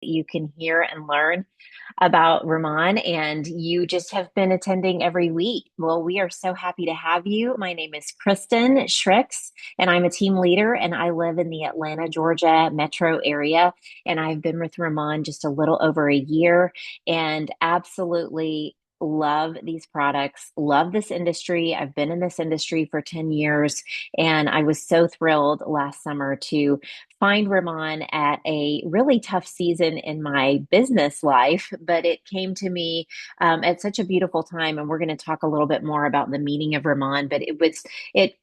you can hear and learn about RIMAN, and you just have been attending every week. Well, we are so happy to have you. My name is Kristin Shricks, and I'm a team leader, and I live in the Atlanta, Georgia metro area. And I've been with RIMAN just a little over a year and absolutely love these products, love this industry. I've been in this industry for 10 years, and I was so thrilled last summer to find RIMAN at a really tough season in my business life, but it came to me at such a beautiful time. And we're going to talk a little bit more about the meaning of RIMAN, but it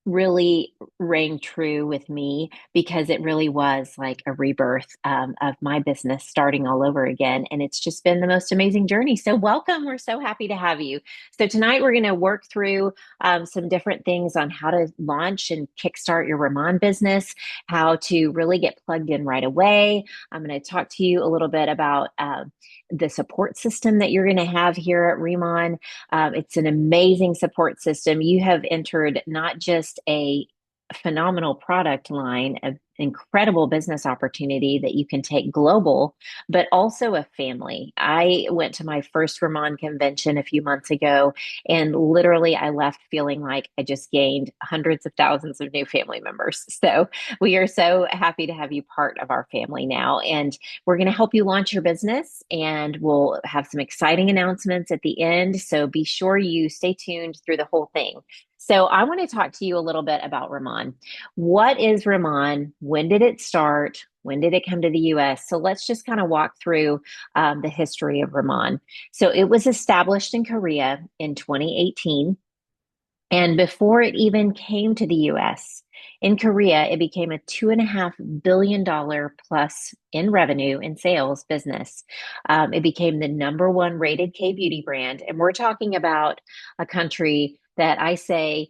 really rang true with me because it really was like a rebirth of my business starting all over again. And it's just been the most amazing journey. So, welcome. We're so happy to have you. So, tonight we're going to work through some different things on how to launch and kickstart your RIMAN business, how to really get plugged in right away. I'm going to talk to you a little bit about the support system that you're going to have here at RIMAN. It's an amazing support system. You have entered not just a phenomenal product line, an incredible business opportunity that you can take global, but also a family. I went to my first RIMAN convention a few months ago, and literally I left feeling like I just gained hundreds of thousands of new family members. So we are so happy to have you part of our family now. And we're going to help you launch your business, and we'll have some exciting announcements at the end. So be sure you stay tuned through the whole thing. So I want to talk to you a little bit about RIMAN. What is RIMAN? When did it start? When did it come to the US? So let's just kind of walk through the history of RIMAN. So it was established in Korea in 2018. And before it even came to the US, in Korea, it became a $2.5 billion plus in revenue in sales business. It became the number one rated K beauty brand. And we're talking about a country that I say,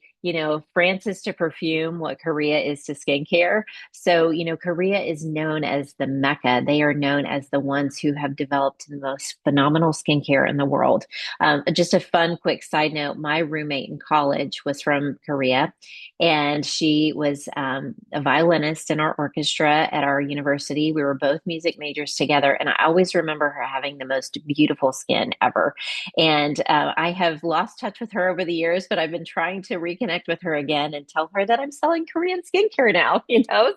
France is to perfume what Korea is to skincare. So, Korea is known as the Mecca. They are known as the ones who have developed the most phenomenal skincare in the world. Just a fun, quick side note, my roommate in college was from Korea, and she was a violinist in our orchestra at our university. We were both music majors together, and I always remember her having the most beautiful skin ever. And I have lost touch with her over the years, but I've been trying to reconnect with her again and tell her that I'm selling Korean skincare now,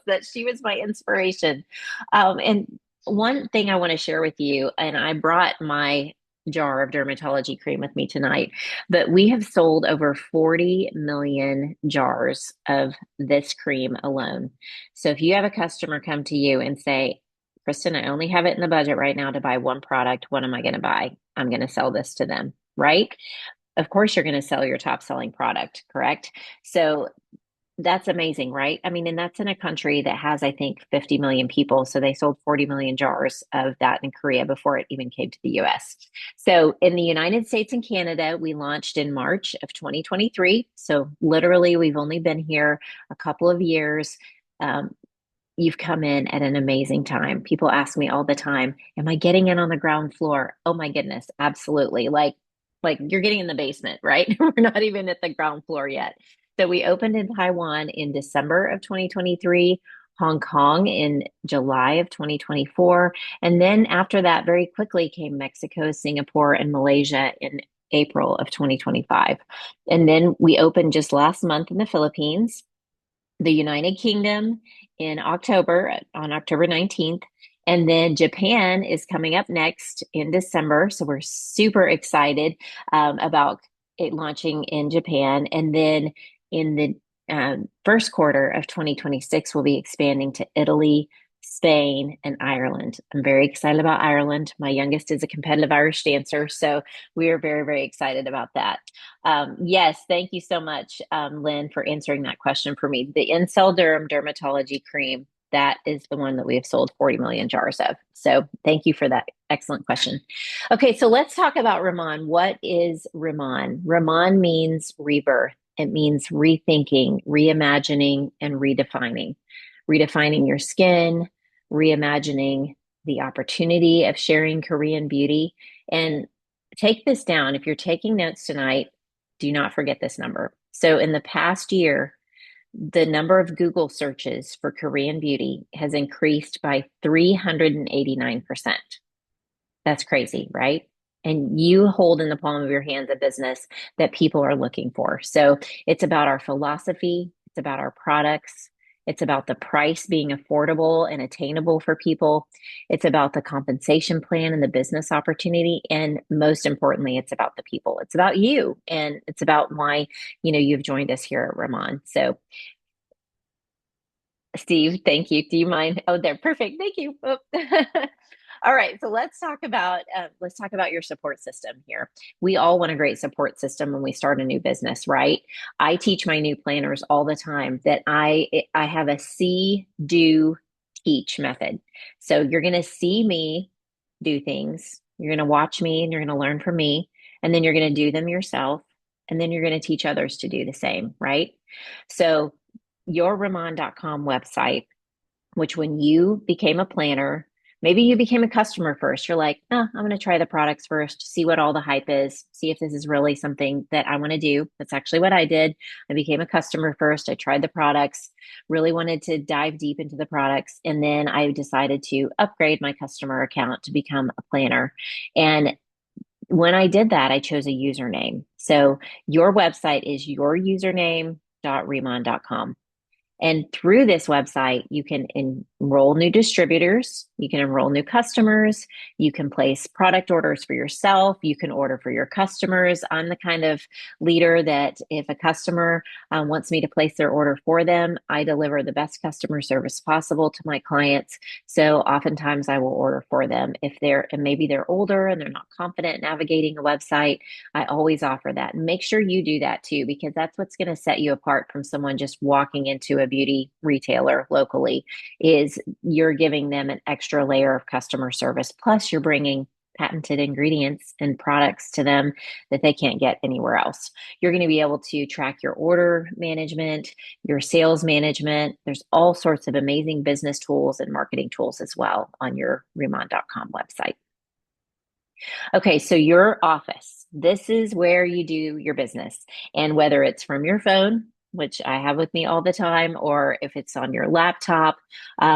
that she was my inspiration. And one thing I want to share with you, and I brought my jar of dermatology cream with me tonight, but we have sold over 40 million jars of this cream alone. So if you have a customer come to you and say, Kristin, I only have it in the budget right now to buy one product, what am I going to buy? I'm going to sell this to them, right? Of course, you're going to sell your top selling product, correct? So that's amazing, right? I mean, and that's in a country that has, I think, 50 million people. So they sold 40 million jars of that in Korea before it even came to the US. So in the United States and Canada, we launched in March of 2023. So literally, we've only been here a couple of years. You've come in at an amazing time. People ask me all the time, am I getting in on the ground floor? Oh my goodness, absolutely. Like you're getting in the basement, right? We're not even at the ground floor yet. So we opened in Taiwan in December of 2023, Hong Kong in July of 2024. And then after that, very quickly came Mexico, Singapore, and Malaysia in April of 2025. And then we opened just last month in the Philippines, the United Kingdom in October, on October 19th. And then Japan is coming up next in December. So we're super excited about it launching in Japan. And then in the first quarter of 2026, we'll be expanding to Italy, Spain, and Ireland. I'm very excited about Ireland. My youngest is a competitive Irish dancer, so we are very, very excited about that. Yes, thank you so much, Lynn, for answering that question for me. The Incel Derm Dermatology Cream, that is the one that we have sold 40 million jars of. So thank you for that excellent question. Okay, so let's talk about RIMAN. What is RIMAN? RIMAN means rebirth. It means rethinking, reimagining, and redefining. Redefining your skin, reimagining the opportunity of sharing Korean beauty. And take this down. If you're taking notes tonight, do not forget this number. So in the past year, The number of Google searches for Korean beauty has increased by 389%. That's crazy, right? And you hold in the palm of your hands a business that people are looking for. So it's about our philosophy, it's about our products, it's about the price being affordable and attainable for people. It's about the compensation plan and the business opportunity. And most importantly, it's about the people. It's about you. And it's about why, you've joined us here at Ramon. So Steve, thank you. Do you mind? Oh, they're perfect. Thank you. Oh. All right, so let's talk about your support system here. We all want a great support system when we start a new business, right? I teach my new planners all the time that I have a see, do, teach method. So you're going to see me do things. You're going to watch me and you're going to learn from me, and then you're going to do them yourself, and then you're going to teach others to do the same, right? So your Ramon.com website, which when you became a planner, maybe you became a customer first. You're like, oh, I'm going to try the products first, see what all the hype is, see if this is really something that I want to do. That's actually what I did. I became a customer first. I tried the products, really wanted to dive deep into the products. And then I decided to upgrade my customer account to become a planner. And when I did that, I chose a username. So your website is your username.remon.com. And through this website, you can enroll new distributors, you can enroll new customers, you can place product orders for yourself, you can order for your customers. I'm the kind of leader that if a customer wants me to place their order for them, I deliver the best customer service possible to my clients. So oftentimes I will order for them. And maybe they're older and they're not confident navigating a website, I always offer that. And make sure you do that too, because that's what's going to set you apart from someone just walking into a beauty retailer locally, is you're giving them an extra layer of customer service. Plus you're bringing patented ingredients and products to them that they can't get anywhere else. You're going to be able to track your order management, your sales management. There's all sorts of amazing business tools and marketing tools as well on your Remon.com website. Okay, so your office, this is where you do your business. And whether it's from your phone, which I have with me all the time, or if it's on your laptop,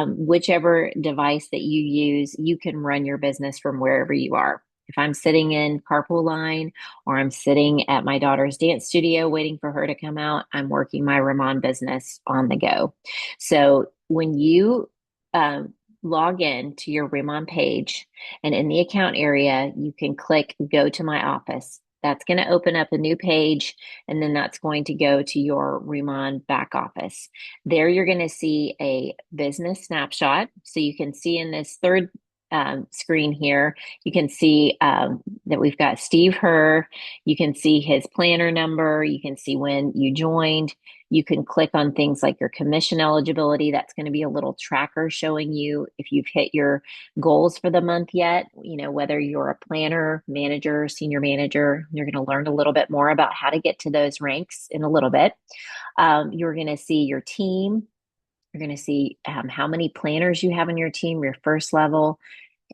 whichever device that you use, you can run your business from wherever you are. If I'm sitting in carpool line or I'm sitting at my daughter's dance studio waiting for her to come out, I'm working my Ramon business on the go. So when you log in to your Ramon page, and in the account area, you can click Go to My Office. That's going to open up a new page, and then that's going to go to your Remon back office. There, you're going to see a business snapshot. So you can see in this third screen here, you can see that we've got Steve Herr. You can see his planner number. You can see when you joined. You can click on things like your commission eligibility. That's going to be a little tracker showing you if you've hit your goals for the month yet, whether you're a planner, manager, senior manager. You're going to learn a little bit more about how to get to those ranks in a little bit. You're going to see your team. You're going to see how many planners you have in your team, your first level,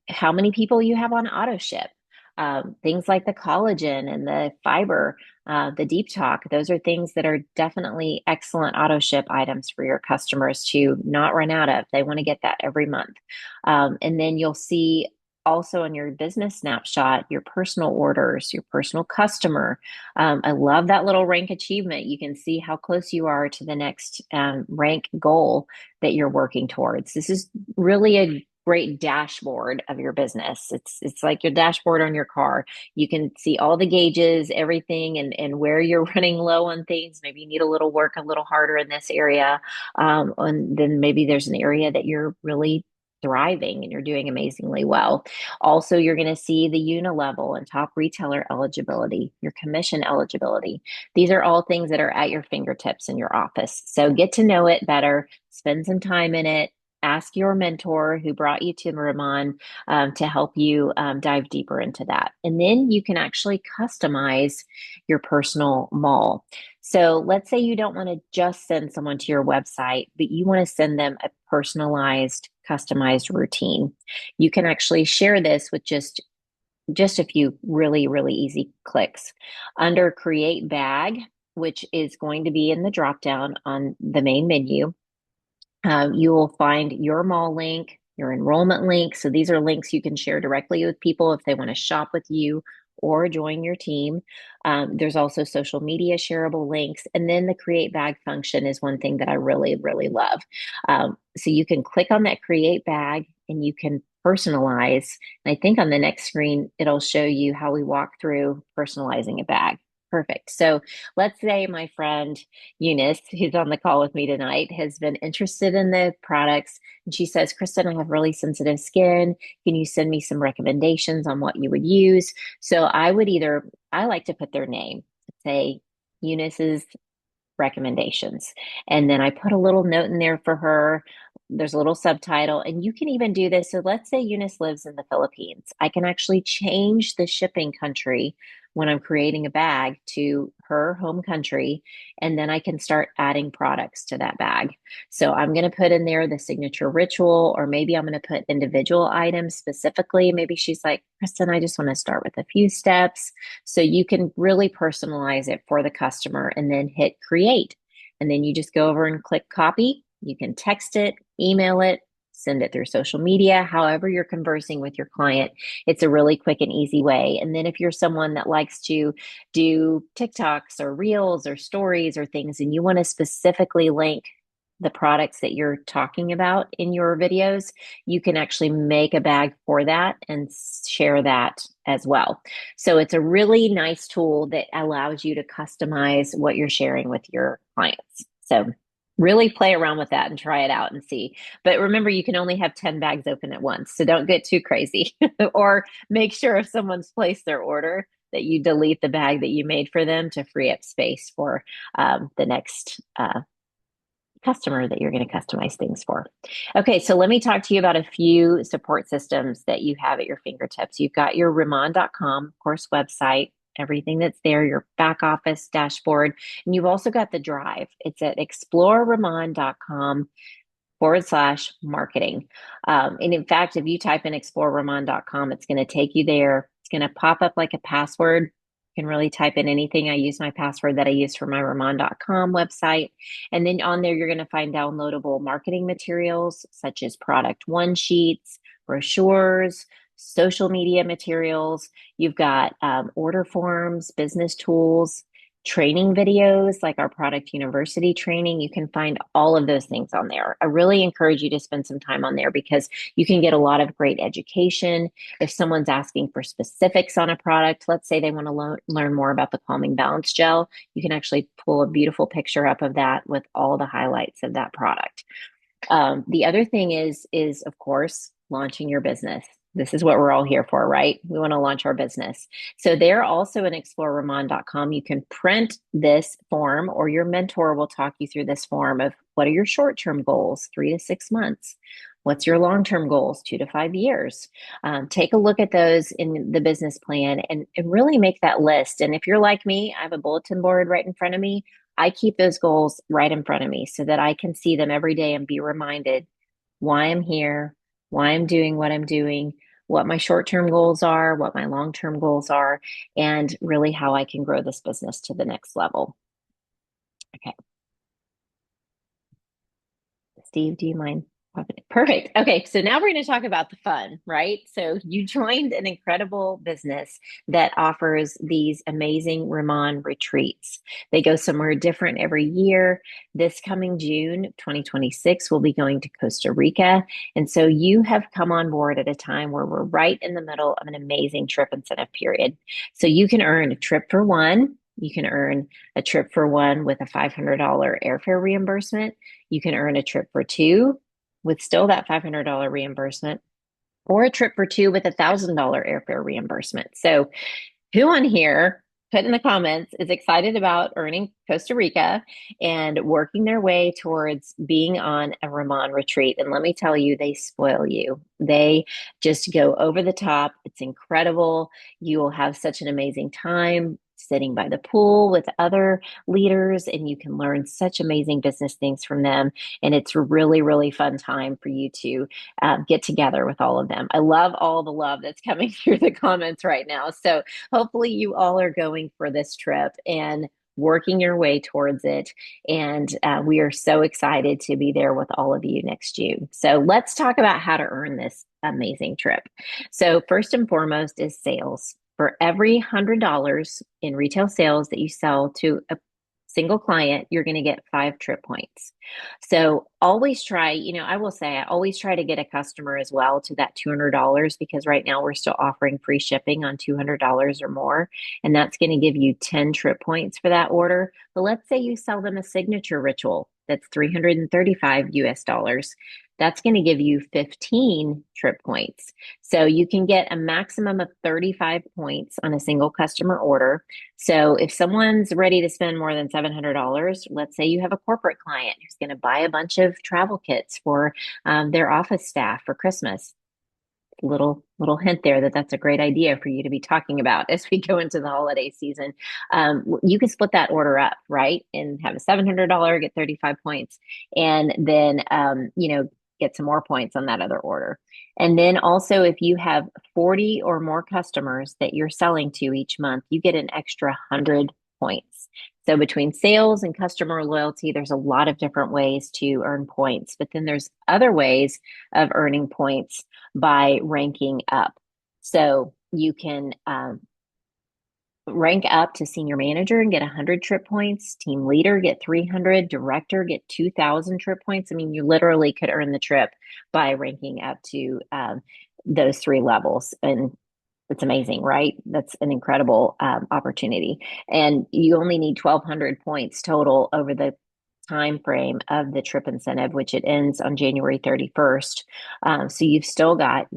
how many people you have on auto ship. Things like the collagen and the fiber, the deep talk, those are things that are definitely excellent auto ship items for your customers to not run out of. They want to get that every month. And then you'll see also on your business snapshot, your personal orders, your personal customer. I love that little rank achievement. You can see how close you are to the next rank goal that you're working towards. This is really a great dashboard of your business. It's like your dashboard on your car. You can see all the gauges, everything, and where you're running low on things. Maybe you need a little work a little harder in this area. And then maybe there's an area that you're really thriving and you're doing amazingly well. Also, you're going to see the unilevel and top retailer eligibility, your commission eligibility. These are all things that are at your fingertips in your office. So get to know it better, spend some time in it. Ask your mentor who brought you to Ramon to help you dive deeper into that. And then you can actually customize your personal mall. So let's say you don't want to just send someone to your website, but you want to send them a personalized, customized routine. You can actually share this with just a few really, really easy clicks. Under Create Bag, which is going to be in the drop down on the main menu. You will find your mall link, your enrollment link. So these are links you can share directly with people if they want to shop with you or join your team. There's also social media shareable links. And then the create bag function is one thing that I really, really love. So you can click on that create bag and you can personalize. And I think on the next screen, it'll show you how we walk through personalizing a bag. Perfect. So let's say my friend Eunice, who's on the call with me tonight, has been interested in the products. And she says, Kristin, I have really sensitive skin. Can you send me some recommendations on what you would use? So I like to put their name, say Eunice's recommendations. And then I put a little note in there for her. There's a little subtitle, and you can even do this. So let's say Eunice lives in the Philippines. I can actually change the shipping country when I'm creating a bag to her home country, and then I can start adding products to that bag. So I'm going to put in there the signature ritual, or maybe I'm going to put individual items specifically. Maybe she's like, Kristin, I just want to start with a few steps. So you can really personalize it for the customer and then hit create. And then you just go over and click copy. You can text it, email it, send it through social media, however you're conversing with your client. It's a really quick and easy way. And then if you're someone that likes to do TikToks or reels or stories or things, and you want to specifically link the products that you're talking about in your videos, you can actually make a bag for that and share that as well. So it's a really nice tool that allows you to customize what you're sharing with your clients. So really play around with that and try it out and see. But remember, you can only have 10 bags open at once. So don't get too crazy. Or make sure if someone's placed their order that you delete the bag that you made for them to free up space for the next customer that you're going to customize things for. Okay, so let me talk to you about a few support systems that you have at your fingertips. You've got your RIMAN.com, of course, website, everything that's there, your back office dashboard, and you've also got the drive. It's at exploreriman.com/marketing. And in fact, if you type in exploreriman.com, it's going to take you there. It's going to pop up like a password. You can really type in anything. I use my password that I use for my Riman.com website. And then on there, you're going to find downloadable marketing materials such as product one sheets, brochures, social media materials. You've got order forms, business tools, training videos like our product university training. You can find all of those things on there. I really encourage you to spend some time on there because you can get a lot of great education. If someone's asking for specifics on a product, let's say they want to learn more about the calming balance gel, you can actually pull a beautiful picture up of that with all the highlights of that product. The other thing is of course, launching your business. This is what we're all here for, right? We want to launch our business. So they're also in exploreriman.com. You can print this form, or your mentor will talk you through this form of what are your short-term goals, 3 to 6 months. What's your long-term goals, 2 to 5 years? Take a look at those in the business plan and really make that list. And if you're like me, I have a bulletin board right in front of me. I keep those goals right in front of me so that I can see them every day and be reminded why I'm here, why I'm doing what I'm doing, what my short-term goals are, what my long-term goals are, and really how I can grow this business to the next level. Okay. Steve, do you mind? Perfect. Okay, so now we're going to talk about the fun, right? So you joined an incredible business that offers these amazing Ramon retreats. They go somewhere different every year. This coming June 2026, we'll be going to Costa Rica. And so you have come on board at a time where we're right in the middle of an amazing trip incentive period. So you can earn a trip for one. You can earn a trip for one with a $500 airfare reimbursement. You can earn a trip for two with still that $500 reimbursement, or a trip for two with a $1,000 airfare reimbursement. So who on here, put in the comments, is excited about earning Costa Rica and working their way towards being on a Ramon retreat? And let me tell you, they spoil you. They just go over the top. It's incredible. You will have such an amazing time sitting by the pool with other leaders, and you can learn such amazing business things from them. And it's a really, really fun time for you to get together with all of them. I love all the love that's coming through the comments right now. So hopefully you all are going for this trip. And working your way towards it. And we are so excited to be there with all of you next June. So let's talk about how to earn this amazing trip. So, first and foremost is sales. For every $100 in retail sales that you sell to a single client, you're going to get 5 trip points. So always try, I will say, I always try to get a customer as well to that $200 because right now we're still offering free shipping on $200 or more. And that's going to give you 10 trip points for that order. But let's say you sell them a signature ritual that's 335 US dollars. That's going to give you 15 trip points. So you can get a maximum of 35 points on a single customer order. So if someone's ready to spend more than $700, let's say you have a corporate client who's going to buy a bunch of travel kits for their office staff for Christmas. Little hint there that that's a great idea for you to be talking about as we go into the holiday season. You can split that order up, right, and have a $700 get 35 points, and then get some more points on that other order. And then also, if you have 40 or more customers that you're selling to each month, you get an extra 100 points. So between sales and customer loyalty, there's a lot of different ways to earn points, but then there's other ways of earning points by ranking up. So you can rank up to senior manager and get 100 trip points, team leader get 300, director get 2,000 trip points. I mean, you literally could earn the trip by ranking up to those 3 levels. And it's amazing, right? That's an incredible opportunity. And you only need 1,200 points total over the time frame of the trip incentive, which it ends on January 31st. So you've still got,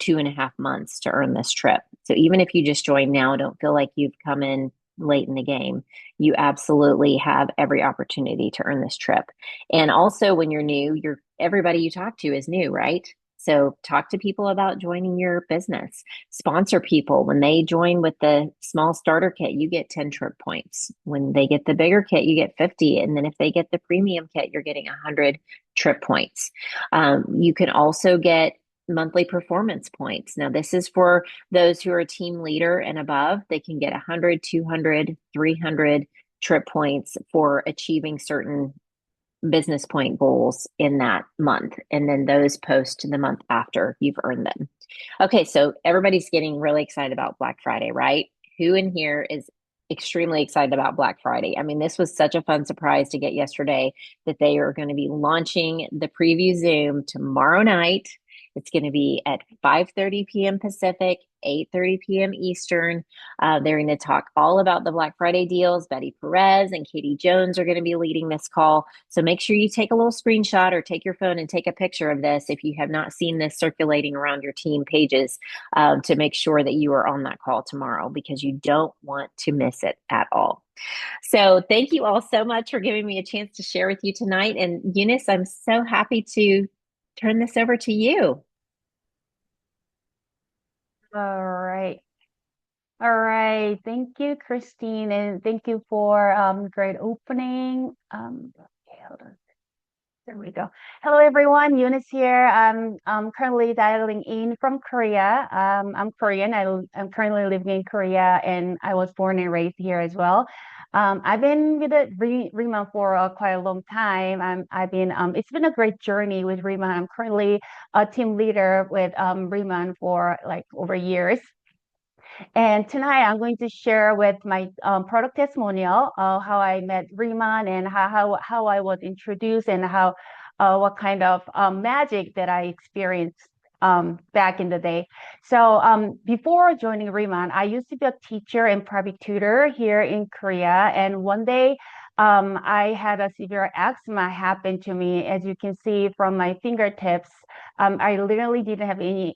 2.5 months to earn this trip. So even if you just join now, don't feel like you've come in late in the game. You absolutely have every opportunity to earn this trip. And also when you're new, everybody you talk to is new, right? So talk to people about joining your business. Sponsor people. When they join with the small starter kit, you get 10 trip points. When they get the bigger kit, you get 50. And then if they get the premium kit, you're getting 100 trip points. You can also get monthly performance points. Now, this is for those who are a team leader and above. They can get 100, 200, 300 trip points for achieving certain business point goals in that month. And then those post the month after you've earned them. Okay, so everybody's getting really excited about Black Friday, right? Who in here is extremely excited about Black Friday? I mean, this was such a fun surprise to get yesterday that they are going to be launching the preview Zoom tomorrow night. It's going to be at 5:30 p.m. Pacific, 8:30 p.m. Eastern. They're going to talk all about the Black Friday deals. Betty Perez and Katie Jones are going to be leading this call. So make sure you take a little screenshot or take your phone and take a picture of this if you have not seen this circulating around your team pages to make sure that you are on that call tomorrow because you don't want to miss it at all. So thank you all so much for giving me a chance to share with you tonight. And Eunice, I'm so happy to turn this over to you. All right. All right. Thank you, Christine, and thank you for great opening. Okay, hold on. There we go. Hello, everyone. Eunice here. I'm currently dialing in from Korea. I'm Korean. I'm currently living in Korea, and I was born and raised here as well. I've been with RIMAN for quite a long time. It's been a great journey with RIMAN. I'm currently a team leader with RIMAN for like over years. And tonight I'm going to share with my product testimonial, how I met RIMAN and how I was introduced and how what kind of magic that I experienced back in the day. So before joining RIMAN, I used to be a teacher and private tutor here in Korea. And one day I had a severe eczema happen to me. As you can see from my fingertips, I literally didn't have any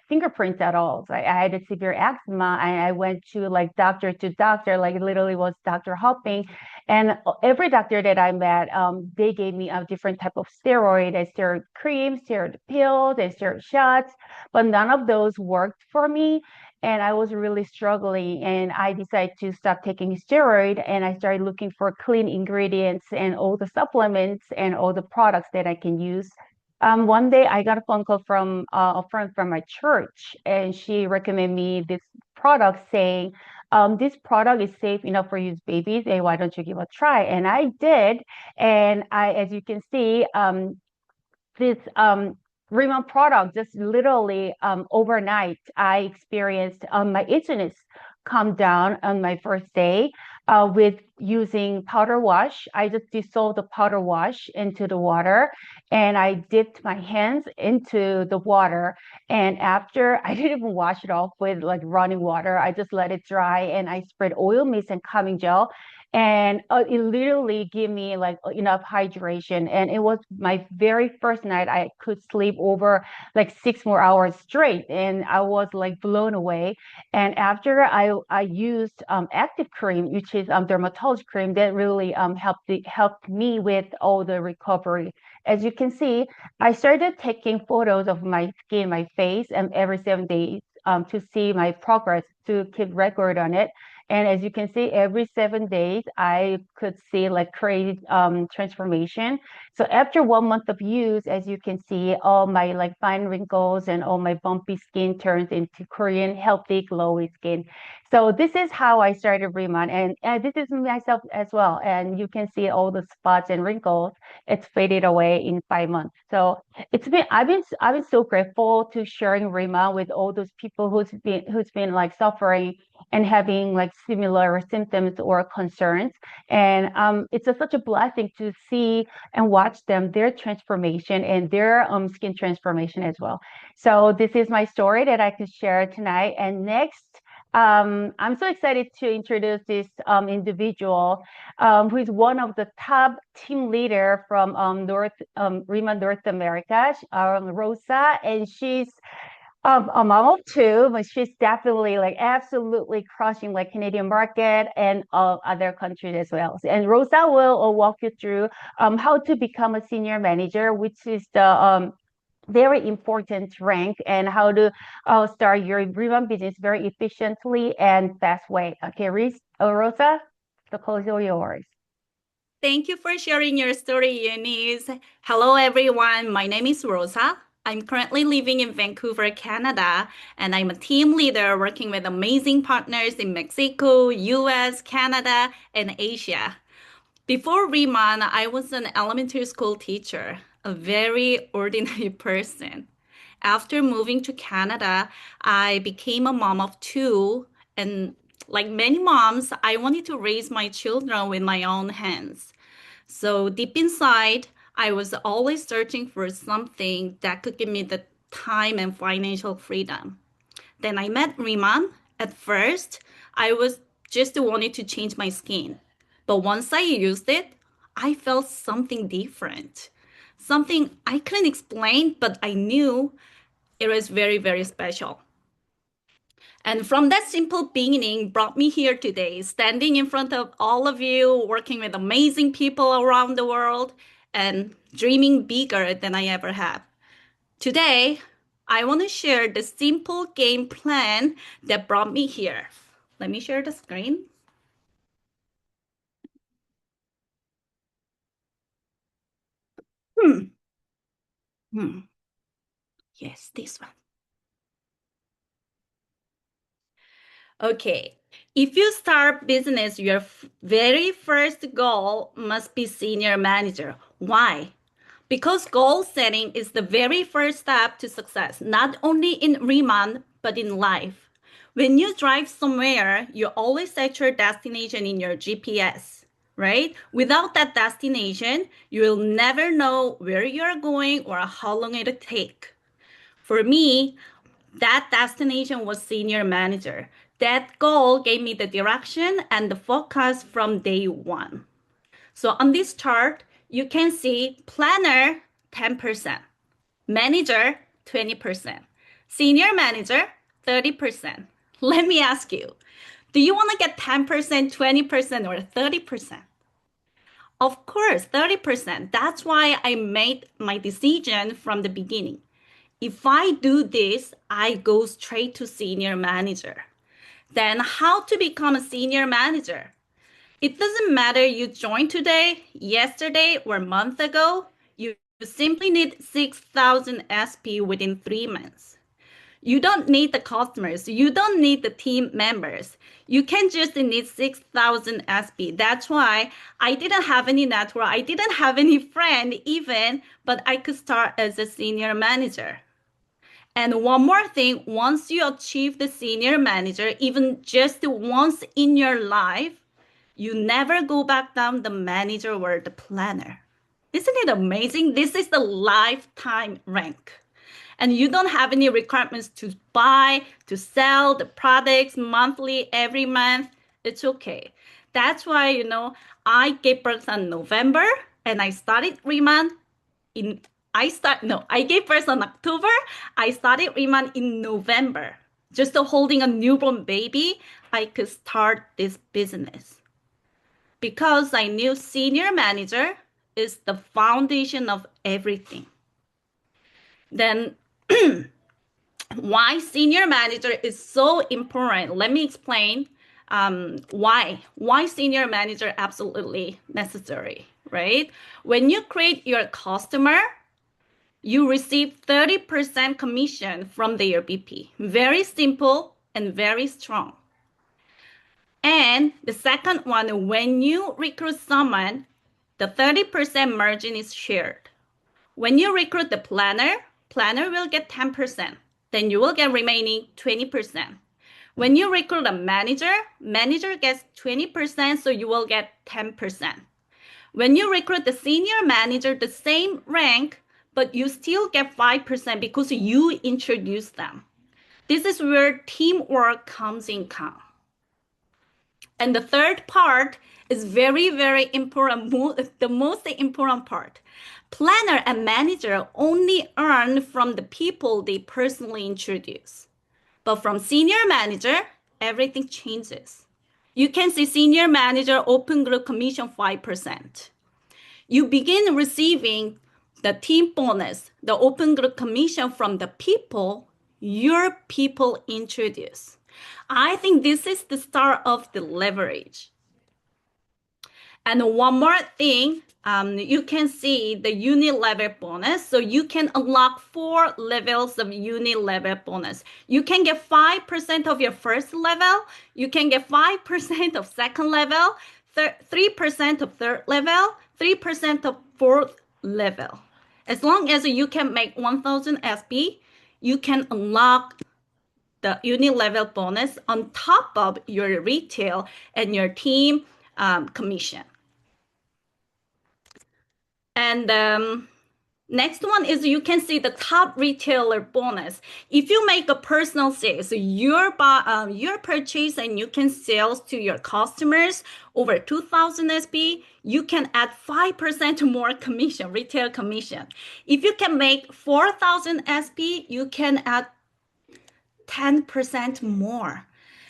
fingerprints at all. So I had a severe eczema and I went to like doctor to doctor, like literally was doctor hopping. And every doctor that I met, they gave me a different type of steroid, a steroid cream, steroid pills, and steroid shots, but none of those worked for me. And I was really struggling and I decided to stop taking steroid and I started looking for clean ingredients and all the supplements and all the products that I can use. One day I got a phone call from a friend from my church, and she recommended me this product saying this product is safe enough for you babies. Hey, why don't you give it a try? And I did. And as you can see, this RIMAN product, just literally overnight, I experienced my itchiness come down on my first day with using powder wash. I just dissolved the powder wash into the water and I dipped my hands into the water. And after, I didn't even wash it off with like running water. I just let it dry and I spread oil mist and calming gel, and it literally gave me like enough hydration. And it was my very first night I could sleep over like 6 more hours straight, and I was like blown away. And after I used active cream, which is dermatology cream, that really helped me with all the recovery. As you can see, I started taking photos of my skin, my face, and every 7 days to see my progress, to keep record on it. And as you can see, every 7 days, I could see like crazy transformation. So after 1 month of use, as you can see, all my like fine wrinkles and all my bumpy skin turns into Korean healthy, glowy skin. So this is how I started Riman, and this is myself as well. And you can see all the spots and wrinkles. It's faded away in 5 months. So I've been so grateful to sharing Rima with all those people who's been like suffering and having like similar symptoms or concerns. And it's such a blessing to see and watch them, their transformation and their skin transformation as well. So this is my story that I could share tonight. And next, I'm so excited to introduce this individual who is one of the top team leader from RIMA North America, Rosa, and she's a mom of two, but she's definitely like absolutely crushing like Canadian market and other countries as well. And Rosa will walk you through how to become a senior manager, which is the very important rank, and how to start your rebound business very efficiently and fast way. Okay, Rosa, the call is all yours. Thank you for sharing your story, Eunice. Hello, everyone. My name is Rosa. I'm currently living in Vancouver, Canada, and I'm a team leader working with amazing partners in Mexico, US, Canada, and Asia. Before Riemann, I was an elementary school teacher, a very ordinary person. After moving to Canada, I became a mom of two, and like many moms, I wanted to raise my children with my own hands. So deep inside, I was always searching for something that could give me the time and financial freedom. Then I met Riman. At first, I was just wanted to change my skin. But once I used it, I felt something different. Something I couldn't explain, but I knew it was very, very special. And from that simple beginning brought me here today, standing in front of all of you, working with amazing people around the world, and dreaming bigger than I ever have. Today, I want to share the simple game plan that brought me here. Let me share the screen. Hmm. Hmm. Yes, this one. Okay. If you start business, your very first goal must be senior manager. Why? Because goal setting is the very first step to success, not only in Riemann, but in life. When you drive somewhere, you always set your destination in your GPS, right? Without that destination, you will never know where you're going or how long it'll take. For me, that destination was senior manager. That goal gave me the direction and the focus from day one. So on this chart, you can see planner 10%, manager 20%, senior manager 30%. Let me ask you, do you want to get 10%, 20%, or 30%? Of course, 30%. That's why I made my decision from the beginning. If I do this, I go straight to senior manager. Then how to become a senior manager? It doesn't matter you joined today, yesterday, or a month ago. You simply need 6,000 SP within 3 months. You don't need the customers. You don't need the team members. You can just need 6,000 SB. That's why I didn't have any network. I didn't have any friend even, but I could start as a senior manager. And one more thing, once you achieve the senior manager, even just once in your life, you never go back down the manager or the planner. Isn't it amazing? This is the lifetime rank. And you don't have any requirements to buy, to sell the products monthly, every month. It's okay. That's why, I gave birth in November and I started RIMAN in, I gave birth in October. I started RIMAN in November. Just holding a newborn baby, I could start this business. Because I knew senior manager is the foundation of everything. Then why senior manager is so important. Let me explain why senior manager absolutely necessary, right? When you create your customer, you receive 30% commission from their BP. Very simple and very strong. And the second one, when you recruit someone, the 30% margin is shared. When you recruit the planner will get 10%. Then you will get remaining 20%. When you recruit a manager gets 20%, so you will get 10%. When you recruit the senior manager, the same rank, but you still get 5% because you introduce them. This is where teamwork comes in. And the third part is very, very important, the most important part. Planner and manager only earn from the people they personally introduce. But from senior manager, everything changes. You can see senior manager open group commission 5%. You begin receiving the team bonus, the open group commission from the people your people introduce. I think this is the start of the leverage. And one more thing, you can see the unit level bonus. So you can unlock 4 levels of unit level bonus. You can get 5% of your first level. You can get 5% of second level, 3% of third level, 3% of fourth level. As long as you can make 1,000 SB, you can unlock the unit level bonus on top of your retail and your team commission. And next one is you can see the top retailer bonus. If you make a personal sales, so your purchase and you can sales to your customers over 2,000 SB, you can add 5% more commission, retail commission. If you can make 4,000 SB, you can add 10% more.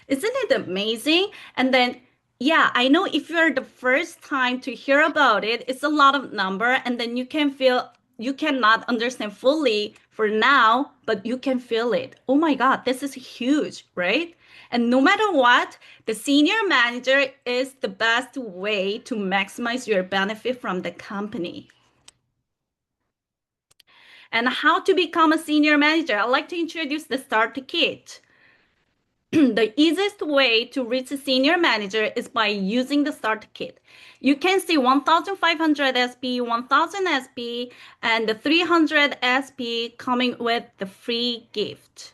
Isn't it amazing? And then, yeah, I know if you're the first time to hear about it, it's a lot of number, and then you can feel you cannot understand fully for now, but you can feel it. Oh my God, this is huge, right? And no matter what, the senior manager is the best way to maximize your benefit from the company. And how to become a senior manager? I'd like to introduce the starter kit. The easiest way to reach a senior manager is by using the starter kit. You can see 1,500 SB, 1,000 SB, and the 300 SB coming with the free gift.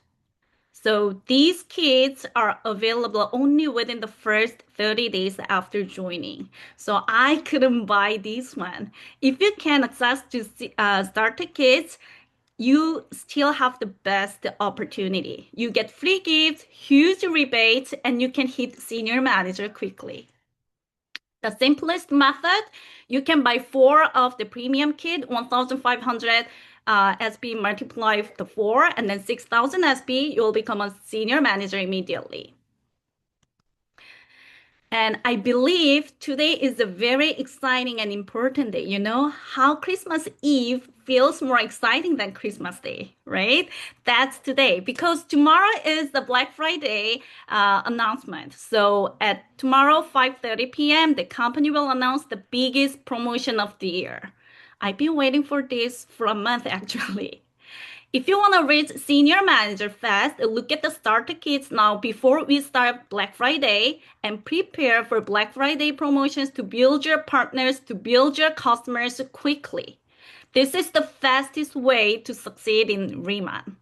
So these kits are available only within the first 30 days after joining. So I couldn't buy this one. If you can access to starter kits, you still have the best opportunity. You get free gifts, huge rebates, and you can hit senior manager quickly. The simplest method, you can buy 4 of the premium kit, 1,500 SB multiplied the 4, and then 6,000 SB, you'll become a senior manager immediately. And I believe today is a very exciting and important day. You know how Christmas Eve feels more exciting than Christmas Day, right? That's today because tomorrow is the Black Friday announcement. So at tomorrow, 5:30 p.m., the company will announce the biggest promotion of the year. I've been waiting for this for a month actually. If you want to reach senior manager fast, look at the starter kits now before we start Black Friday and prepare for Black Friday promotions to build your partners, to build your customers quickly. This is the fastest way to succeed in RIMAN.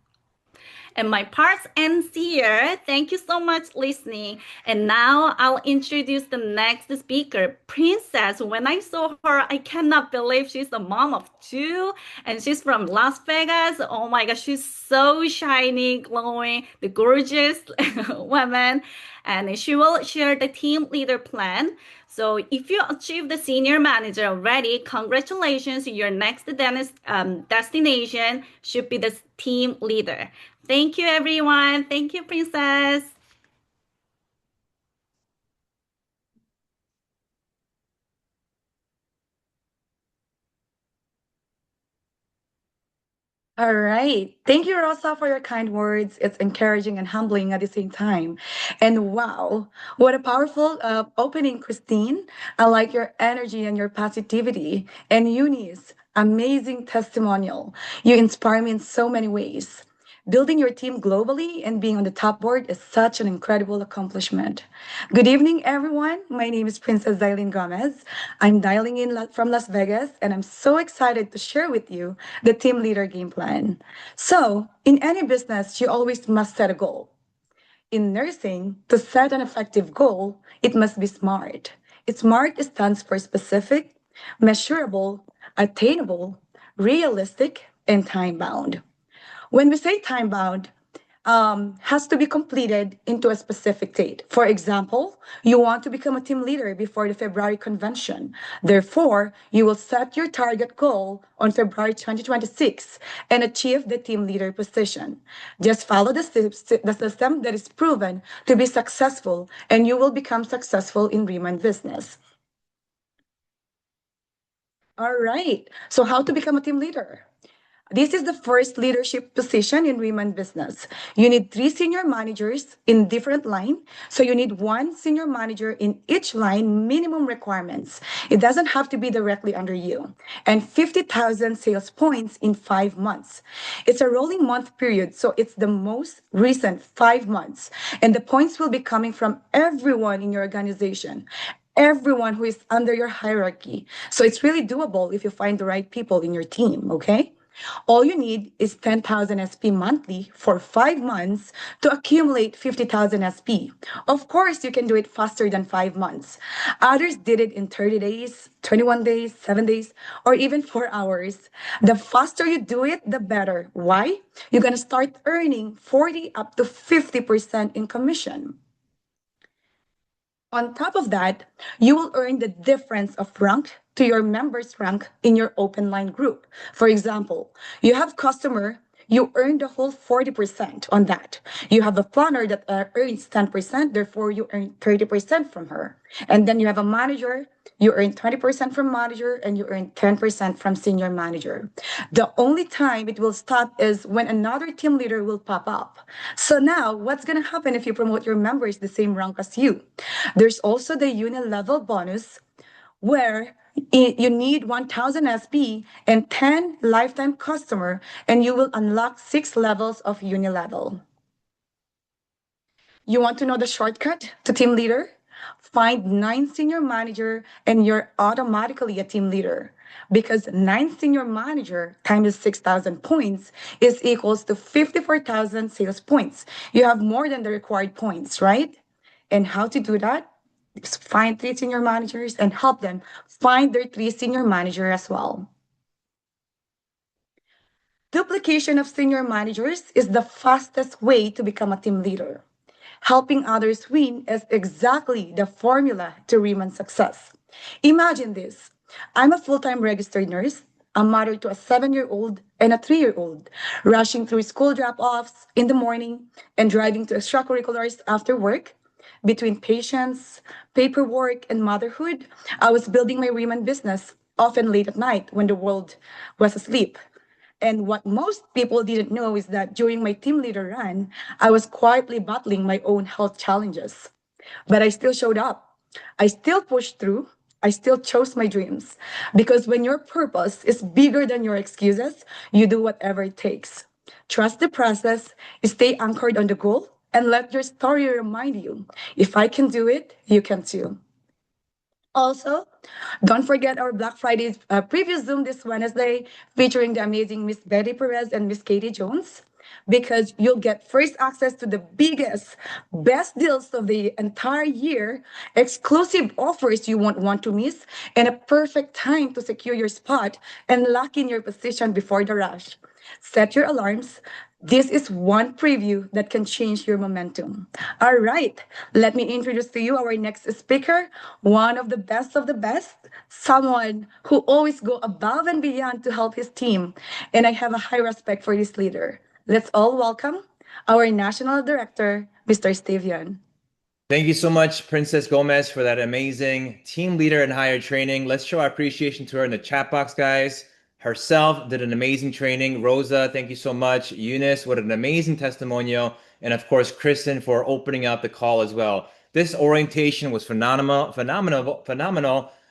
And my parts ends here. Thank you so much listening. And now I'll introduce the next speaker, Princess. When I saw her, I cannot believe she's a mom of two and she's from Las Vegas. Oh my gosh, she's so shiny, glowing, the gorgeous woman. And she will share the team leader plan. So if you achieve the senior manager already, congratulations. Your next destination should be the team leader. Thank you, everyone. Thank you, Princess. All right. Thank you, Rosa, for your kind words. It's encouraging and humbling at the same time. And wow, what a powerful opening, Christine. I like your energy and your positivity. And Eunice, amazing testimonial. You inspire me in so many ways. Building your team globally and being on the top board is such an incredible accomplishment. Good evening, everyone. My name is Princess Zailin Gomez. I'm dialing in from Las Vegas, and I'm so excited to share with you the team leader game plan. So, in any business, you always must set a goal. In nursing, to set an effective goal, it must be SMART. SMART stands for specific, measurable, attainable, realistic, and time bound. When we say time bound, has to be completed into a specific date. For example, you want to become a team leader before the February convention. Therefore, you will set your target goal on February 2026 and achieve the team leader position. Just follow the system that is proven to be successful, and you will become successful in Riemann business. All right. So, how to become a team leader? This is the first leadership position in Riemann business. You need three senior managers in different line. So you need one senior manager in each line, minimum requirements. It doesn't have to be directly under you. And 50,000 sales points in 5 months. It's a rolling month period, so it's the most recent 5 months. And the points will be coming from everyone in your organization. Everyone who is under your hierarchy. So it's really doable if you find the right people in your team, okay? All you need is 10,000 SP monthly for 5 months to accumulate 50,000 SP. Of course, you can do it faster than 5 months. Others did it in 30 days, 21 days, 7 days, or even 4 hours. The faster you do it, the better. Why? You're going to start earning 40 up to 50% in commission. On top of that, you will earn the difference of rank to your members' rank in your open line group. For example, you have customer, you earn the whole 40% on that. You have a planner that earns 10%, therefore you earn 30% from her. And then you have a manager, you earn 20% from manager and you earn 10% from senior manager. The only time it will stop is when another team leader will pop up. So now what's going to happen if you promote your members the same rank as you? There's also the unit level bonus where you need 1,000 SP and 10 lifetime customer, and you will unlock 6 levels of unilevel. You want to know the shortcut to team leader? Find 9 senior manager and you're automatically a team leader because 9 senior manager times 6,000 points is equals to 54,000 sales points. You have more than the required points, right? And how to do that? Find 3 senior managers and help them find their 3 senior manager as well. Duplication of senior managers is the fastest way to become a team leader. Helping others win is exactly the formula to Riemann success. Imagine this. I'm a full-time registered nurse. I'm mother to a 7-year-old and a 3-year-old, rushing through school drop-offs in the morning and driving to extracurriculars after work. Between patients, paperwork, and motherhood, I was building my Riemann business, often late at night when the world was asleep. And what most people didn't know is that during my team leader run, I was quietly battling my own health challenges. But I still showed up. I still pushed through. I still chose my dreams. Because when your purpose is bigger than your excuses, you do whatever it takes. Trust the process, stay anchored on the goal, and let your story remind you, if I can do it, you can too. Also, don't forget our Black Friday preview Zoom this Wednesday featuring the amazing Miss Betty Perez and Miss Katie Jones, because you'll get first access to the biggest, best deals of the entire year, exclusive offers you won't want to miss, and a perfect time to secure your spot and lock in your position before the rush. Set your alarms. This is one preview that can change your momentum. All right, let me introduce to you our next speaker, one of the best, someone who always go above and beyond to help his team. And I have a high respect for this leader. Let's all welcome our National Director, Mr. Steve Hyun. Thank you so much, Princess Gomez, for that amazing team leader and higher training. Let's show our appreciation to her in the chat box, guys. Herself did an amazing training. Rosa, thank you so much. Eunice, what an amazing testimonial. And of course, Kristin for opening up the call as well. This orientation was phenomenal.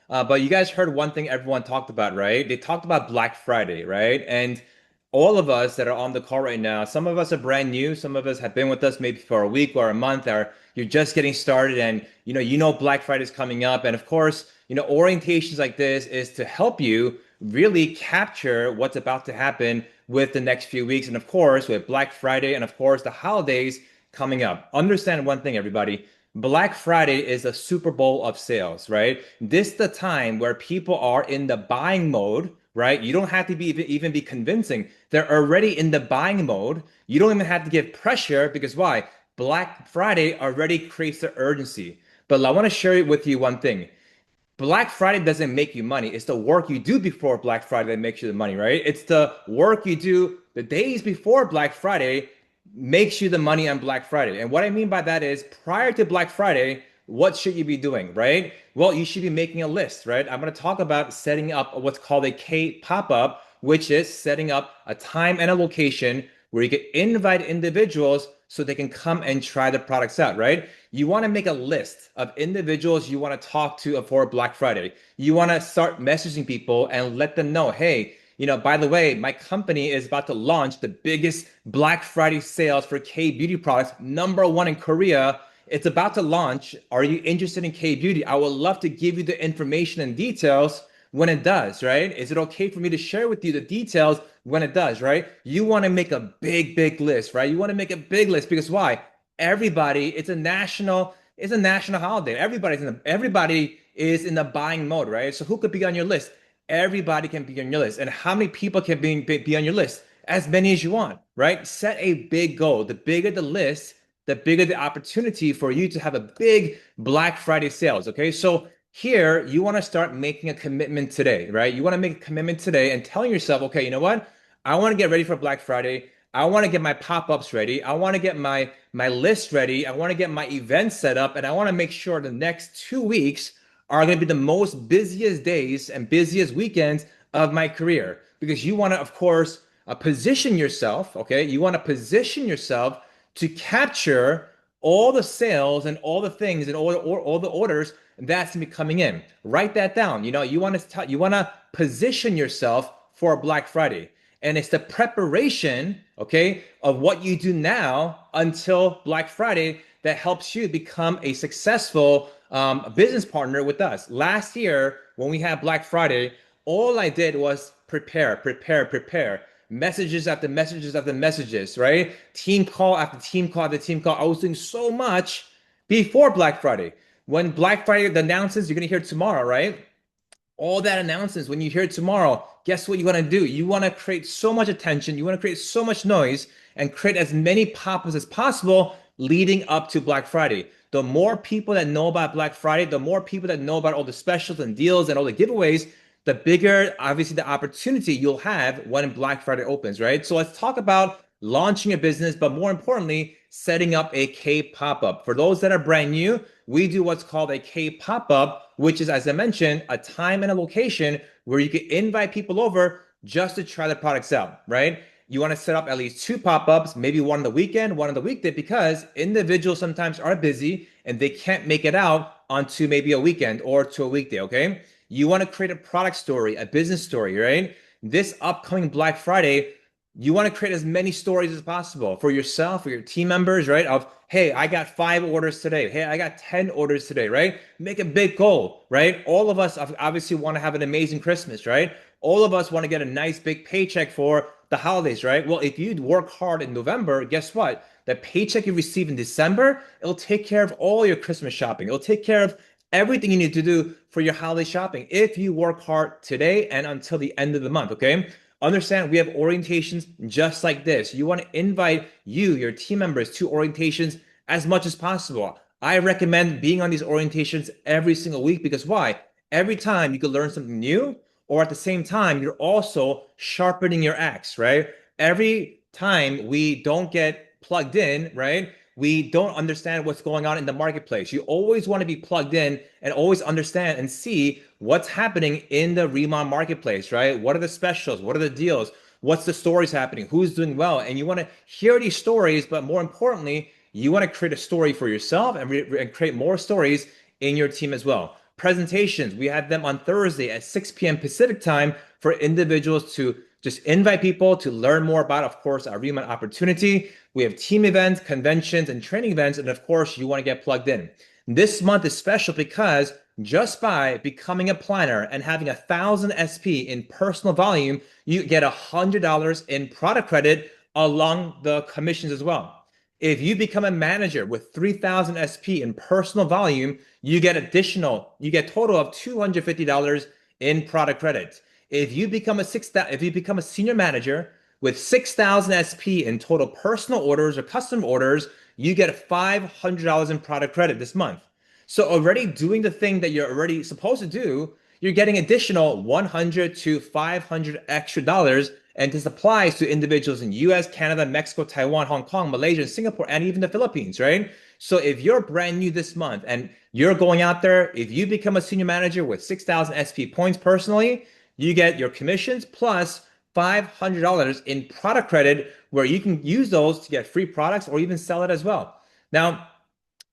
But you guys heard one thing everyone talked about, right? They talked about Black Friday, right? And all of us that are on the call right now, some of us are brand new, some of us have been with us maybe for a week or a month, or you're just getting started, and you know Black Friday is coming up. And of course, orientations like this is to help you really capture what's about to happen with the next few weeks. And of course, with Black Friday and of course the holidays coming up. Understand one thing, everybody. Black Friday is a Super Bowl of sales, right? This is the time where people are in the buying mode, right? You don't have to even be convincing. They're already in the buying mode. You don't even have to give pressure, because why? Black Friday already creates the urgency. But I want to share with you one thing. Black Friday doesn't make you money. It's the work you do before Black Friday that makes you the money, right? It's the work you do the days before Black Friday makes you the money on Black Friday. And what I mean by that is, prior to Black Friday, what should you be doing, right? Well, you should be making a list, right? I'm going to talk about setting up what's called a K pop-up, which is setting up a time and a location where you can invite individuals so they can come and try the products out, right? You want to make a list of individuals you want to talk to for Black Friday. You want to start messaging people and let them know, hey, by the way, my company is about to launch the biggest Black Friday sales for K beauty products, #1 in Korea. It's about to launch. Are you interested in K beauty? I would love to give you the information and details when it does, right? Is it okay for me to share with you the details when it does, right? You want to make a big list, right? You want to make a big list because why? Everybody, it's a national holiday. Everybody is in the buying mode, right? So who could be on your list? Everybody can be on your list. And how many people can be on your list? As many as you want, right? Set a big goal. The bigger the list, the bigger the opportunity for you to have a big Black Friday sales, okay? So here, you want to start making a commitment today, right? You want to make a commitment today and telling yourself, okay, you know what? I want to get ready for Black Friday. I want to get my pop-ups ready. I want to get my list ready. I want to get my event set up. And I want to make sure the next 2 weeks are going to be the most busiest days and busiest weekends of my career. Because you want to, of course, position yourself, okay? You want to position yourself to capture all the sales and all the things and all the orders that's gonna be coming in. Write that down. You want to position yourself for Black Friday, and it's the preparation, okay, of what you do now until Black Friday that helps you become a successful business partner with us. Last year, when we had Black Friday, all I did was prepare. Messages after messages after messages, right? Team call after team call after team call. I was doing so much before Black Friday. When Black Friday announces, you're going to hear tomorrow, right? All that announces, when you hear it tomorrow, guess what you want to do? You want to create so much attention. You want to create so much noise and create as many pop-ups as possible leading up to Black Friday. The more people that know about Black Friday, the more people that know about all the specials and deals and all the giveaways, the bigger, obviously, the opportunity you'll have when Black Friday opens, right? So let's talk about launching a business, but more importantly, setting up a K pop-up. For those that are brand new, we do what's called a K pop-up, which is, as I mentioned, a time and a location where you can invite people over just to try the products out, right? You want to set up at least 2 pop-ups, maybe one on the weekend, one on the weekday, because individuals sometimes are busy and they can't make it out onto maybe a weekend or to a weekday, okay? You want to create a product story, a business story, right? This upcoming Black Friday, You want to create as many stories as possible for yourself, for your team members, right? Of, hey, I got 5 orders today. Hey, I got 10 orders today, right? Make a big goal, right? All of us obviously want to have an amazing Christmas, right? All of us want to get a nice big paycheck for the holidays, right? Well, if you work hard in November, guess what? The paycheck you receive in December, it'll take care of all your Christmas shopping. It'll take care of everything you need to do for your holiday shopping if you work hard today and until the end of the month, okay? Understand we have orientations just like this. You want to invite your team members to orientations as much as possible. I recommend being on these orientations every single week because why? Every time you can learn something new, or at the same time, you're also sharpening your axe, right? Every time we don't get plugged in, right? We don't understand what's going on in the marketplace. You always want to be plugged in and always understand and see what's happening in the RIMAN marketplace, right? What are the specials? What are the deals? What's the stories happening? Who's doing well? And you want to hear these stories, but more importantly, you want to create a story for yourself and create more stories in your team as well. Presentations, we have them on Thursday at 6 p.m. Pacific time for individuals to just invite people to learn more about, of course, our RIMAN opportunity. We have team events, conventions, and training events. And of course, you want to get plugged in. This month is special because just by becoming a planner and having 1,000 SP in personal volume, you get $100 in product credit along the commissions as well. If you become a manager with 3,000 SP in personal volume, you get total of $250 in product credit. If you become a senior manager with 6,000 SP in total personal orders or custom orders, you get $500 in product credit this month. So already doing the thing that you're already supposed to do, you're getting additional 100 to 500 extra dollars. And this applies to individuals in US, Canada, Mexico, Taiwan, Hong Kong, Malaysia, Singapore, and even the Philippines, right? So if you're brand new this month and you're going out there, if you become a senior manager with 6,000 SP points personally, you get your commissions plus $500 in product credit where you can use those to get free products or even sell it as well. Now,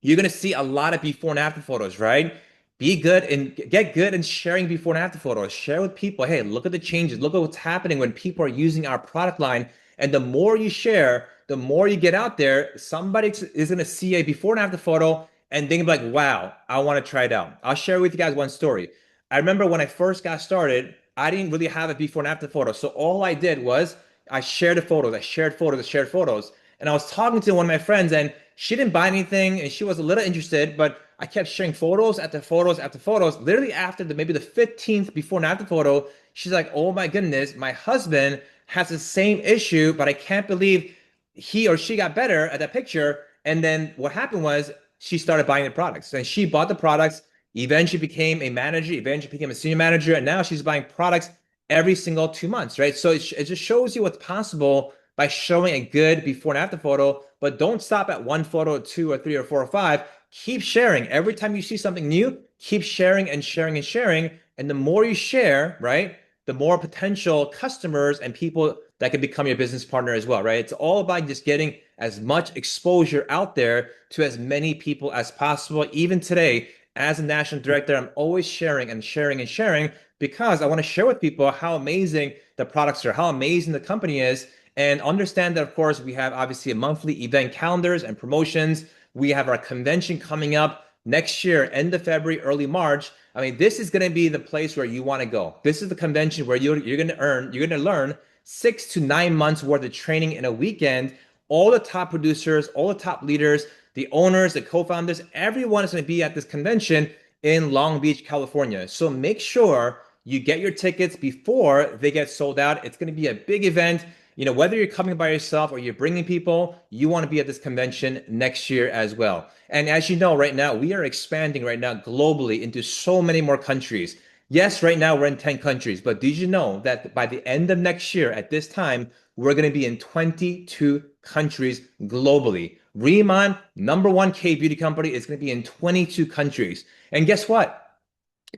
you're going to see a lot of before and after photos, right? Be good and get good in sharing before and after photos. Share with people, hey, look at the changes. Look at what's happening when people are using our product line. And the more you share, the more you get out there, somebody is going to see a before and after photo and think like, wow, I want to try it out. I'll share with you guys one story. I remember when I first got started, I didn't really have a before and after photo. So all I did was I shared the photos. I shared photos. I shared photos. And I was talking to one of my friends and she didn't buy anything and she was a little interested, but I kept sharing photos after photos after photos. Literally after maybe the 15th before and after photo, she's like, oh my goodness, my husband has the same issue, but I can't believe he or she got better at that picture. And then what happened was she started buying the products and she bought the products, eventually became a manager, eventually became a senior manager, and now she's buying products every single 2 months, right? So it just shows you what's possible by showing a good before and after photo, but don't stop at one photo, two or three or four or five. Keep sharing. Every time you see something new, keep sharing and sharing and sharing. And the more you share, right, the more potential customers and people that can become your business partner as well, right? It's all about just getting as much exposure out there to as many people as possible. Even today, as a national director, I'm always sharing and sharing and sharing because I want to share with people how amazing the products are, how amazing the company is, and understand that, of course, we have obviously a monthly event calendars and promotions. We have our convention coming up next year, end of February, early March. I mean, this is going to be the place where you want to go. This is the convention where you're going to learn 6 to 9 months worth of training in a weekend. All the top producers, all the top leaders, the owners, the co-founders, everyone is going to be at this convention in Long Beach, California. So make sure you get your tickets before they get sold out. It's going to be a big event. You know, whether you're coming by yourself or you're bringing people, you want to be at this convention next year as well. And as you know, right now, we are expanding right now globally into so many more countries. Yes, right now we're in 10 countries, but did you know that by the end of next year at this time, we're going to be in 22 countries globally. RIMAN, number one K beauty company, is going to be in 22 countries. And guess what?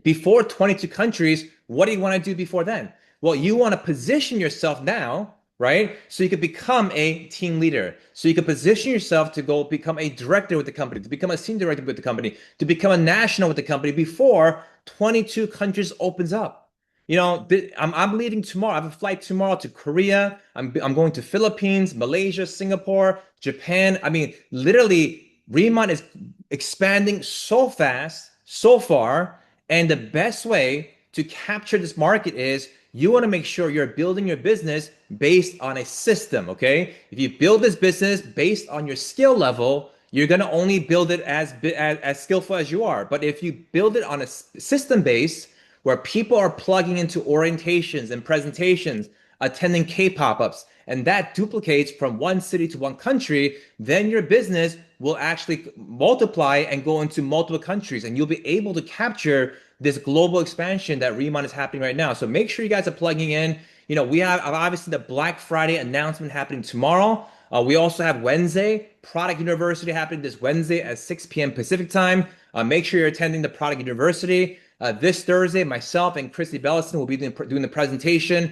Before 22 countries, what do you want to do before then? Well, you want to position yourself now, right? So you could become a team leader. So you can position yourself to go become a director with the company, to become a senior director with the company, to become a national with the company before 22 countries opens up. I'm leaving tomorrow. I have a flight tomorrow to Korea. I'm going to Philippines, Malaysia, Singapore, Japan. I mean, literally, Remont is expanding so fast, so far, and the best way to capture this market is you want to make sure you're building your business based on a system, okay? If you build this business based on your skill level, you're going to only build it as skillful as you are. But if you build it on a system base where people are plugging into orientations and presentations, attending K-pop-ups, and that duplicates from one city to one country, then your business will actually multiply and go into multiple countries, and you'll be able to capture this global expansion that RIMAN is happening right now. So make sure you guys are plugging in. We have obviously the Black Friday announcement happening tomorrow. We also have Wednesday, Product University happening this Wednesday at 6 p.m. Pacific time. Make sure you're attending the Product University. This Thursday, myself and Kristin Belliston will be doing the presentation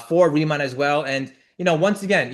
for RIMAN as well. And, once again,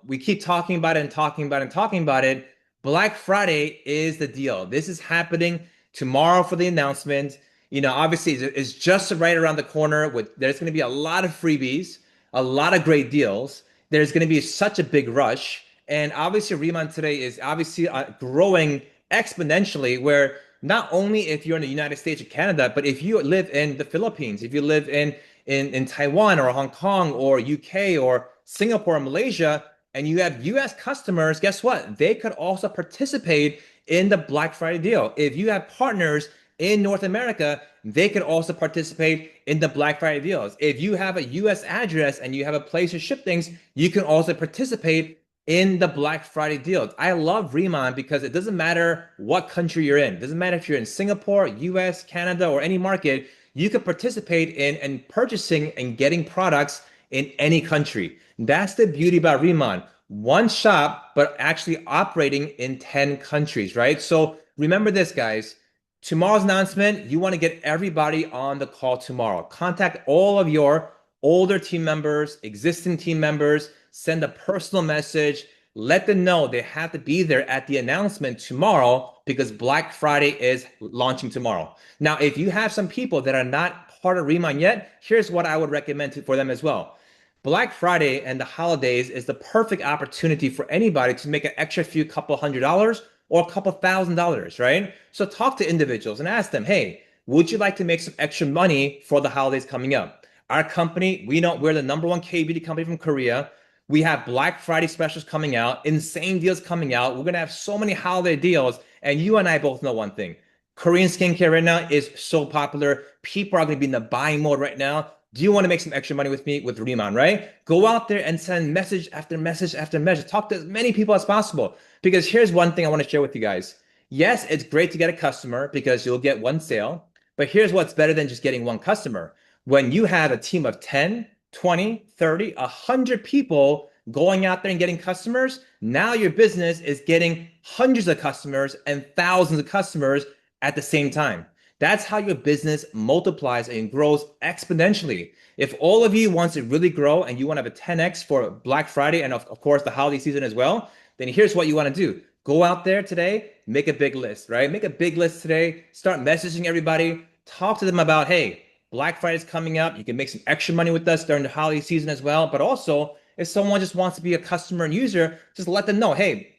we keep talking about it and talking about it and talking about it. Black Friday is the deal. This is happening tomorrow for the announcement. Obviously, it's just right around the corner. There's going to be a lot of freebies, a lot of great deals. There's going to be such a big rush. And obviously, RIMAN today is obviously growing exponentially, where not only if you're in the United States or Canada, but if you live in the Philippines, if you live in Taiwan or Hong Kong or UK or Singapore or Malaysia, and you have US customers, guess what? They could also participate in the Black Friday deal. If you have partners in North America, they could also participate in the Black Friday deals. If you have a US address and you have a place to ship things, you can also participate in the Black Friday deals. I love RIMAN because it doesn't matter what country you're in. It doesn't matter if you're in Singapore, US, Canada, or any market, you can participate in purchasing and getting products in any country. That's the beauty about RIMAN. One shop, but actually operating in 10 countries, right? So remember this, guys. Tomorrow's announcement, you want to get everybody on the call tomorrow. Contact all of your older team members, existing team members, send a personal message, let them know they have to be there at the announcement tomorrow because Black Friday is launching tomorrow. Now, if you have some people that are not part of RIMAN yet, here's what I would recommend for them as well. Black Friday and the holidays is the perfect opportunity for anybody to make an extra few couple $100 or a couple $1,000, right? So talk to individuals and ask them, hey, would you like to make some extra money for the holidays coming up? Our company, we're the number one K-beauty company from Korea. We have Black Friday specials coming out, insane deals coming out. We're going to have so many holiday deals. And you and I both know one thing. Korean skincare right now is so popular. People are going to be in the buying mode right now. Do you want to make some extra money with me with RIMAN, right? Go out there and send message after message after message. Talk to as many people as possible. Because here's one thing I want to share with you guys. Yes, it's great to get a customer because you'll get one sale. But here's what's better than just getting one customer. When you have a team of 10, 20, 30, 100 people going out there and getting customers, now your business is getting hundreds of customers and thousands of customers at the same time. That's how your business multiplies and grows exponentially. If all of you want to really grow and you want to have a 10x for Black Friday and of course the holiday season as well, then here's what you want to do. Go out there today, make a big list, right? Make a big list today, start messaging everybody, talk to them about, hey, Black Friday is coming up. You can make some extra money with us during the holiday season as well. But also, if someone just wants to be a customer and user, just let them know, hey,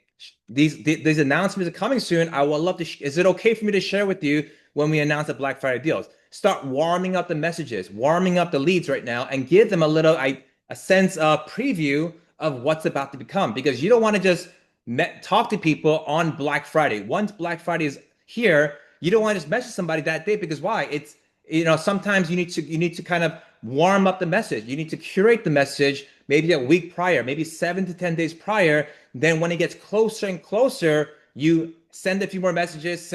these announcements are coming soon. I would love to, is it okay for me to share with you when we announce the Black Friday deals? Start warming up the messages, warming up the leads right now, and give them a sense of preview of what's about to become. Because you don't want to just talk to people on Black Friday. Once Black Friday is here, you don't want to just message somebody that day because why? It's sometimes you need to kind of warm up the message. You need to curate the message maybe a week prior, maybe 7 to 10 days prior. Then when it gets closer and closer, you send a few more messages,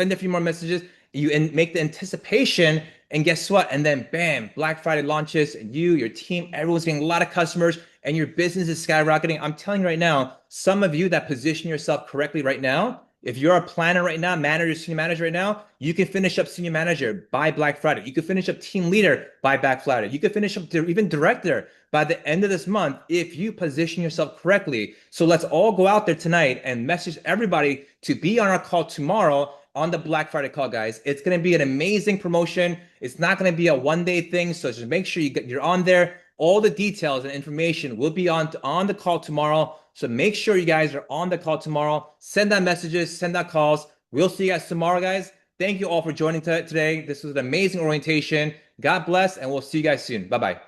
you make the anticipation, and guess what? And then bam, Black Friday launches, and your team, everyone's getting a lot of customers, and your business is skyrocketing. I'm telling you right now, some of you that position yourself correctly right now, if you're a planner right now, manager, senior manager right now, you can finish up senior manager by Black Friday. You can finish up team leader by Black Friday. You can finish up even director by the end of this month if you position yourself correctly. So let's all go out there tonight and message everybody to be on our call tomorrow on the Black Friday call, guys. It's going to be an amazing promotion. It's not going to be a one-day thing, so just make sure you're on there. All the details and information will be on the call tomorrow. So make sure you guys are on the call tomorrow. Send out messages, send out calls. We'll see you guys tomorrow, guys. Thank you all for joining today. This was an amazing orientation. God bless, and we'll see you guys soon. Bye-bye.